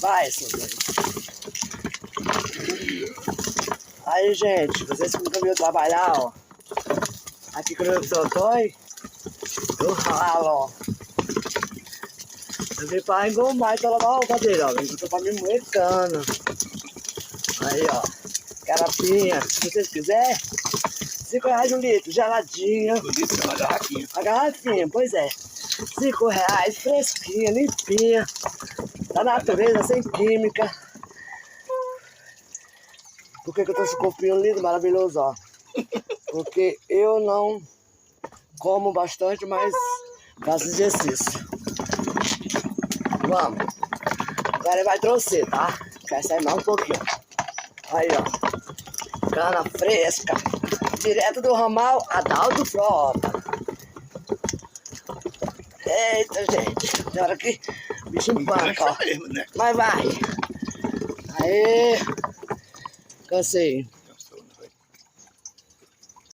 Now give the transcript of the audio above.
Vai, seu Deus. Aí, gente, vocês que nunca viram trabalhar, ó. Aqui quando eu tô, eu ralo, ó. Eu vim pra engomar e tô lavando a cadeira, ó. Eu tô pra me moer cana. Aí, ó. Garrafinha, se vocês quiserem. R$5 um litro, geladinha. A garrafinha, pois é. R$5, fresquinha, limpinha. Da natureza, sem química. Por que eu tô com esse corpinho lindo, maravilhoso, ó? Porque eu não como bastante, mas faço exercício. Vamos. Agora ele vai trouxer, tá? Quer sair mais um pouquinho. Aí, ó. Cana fresca. Direto do ramal Adalto Frota. Eita, gente. Tem hora que o bicho empanca, ó. Mesmo, né? Mas vai. Aê. Cansei.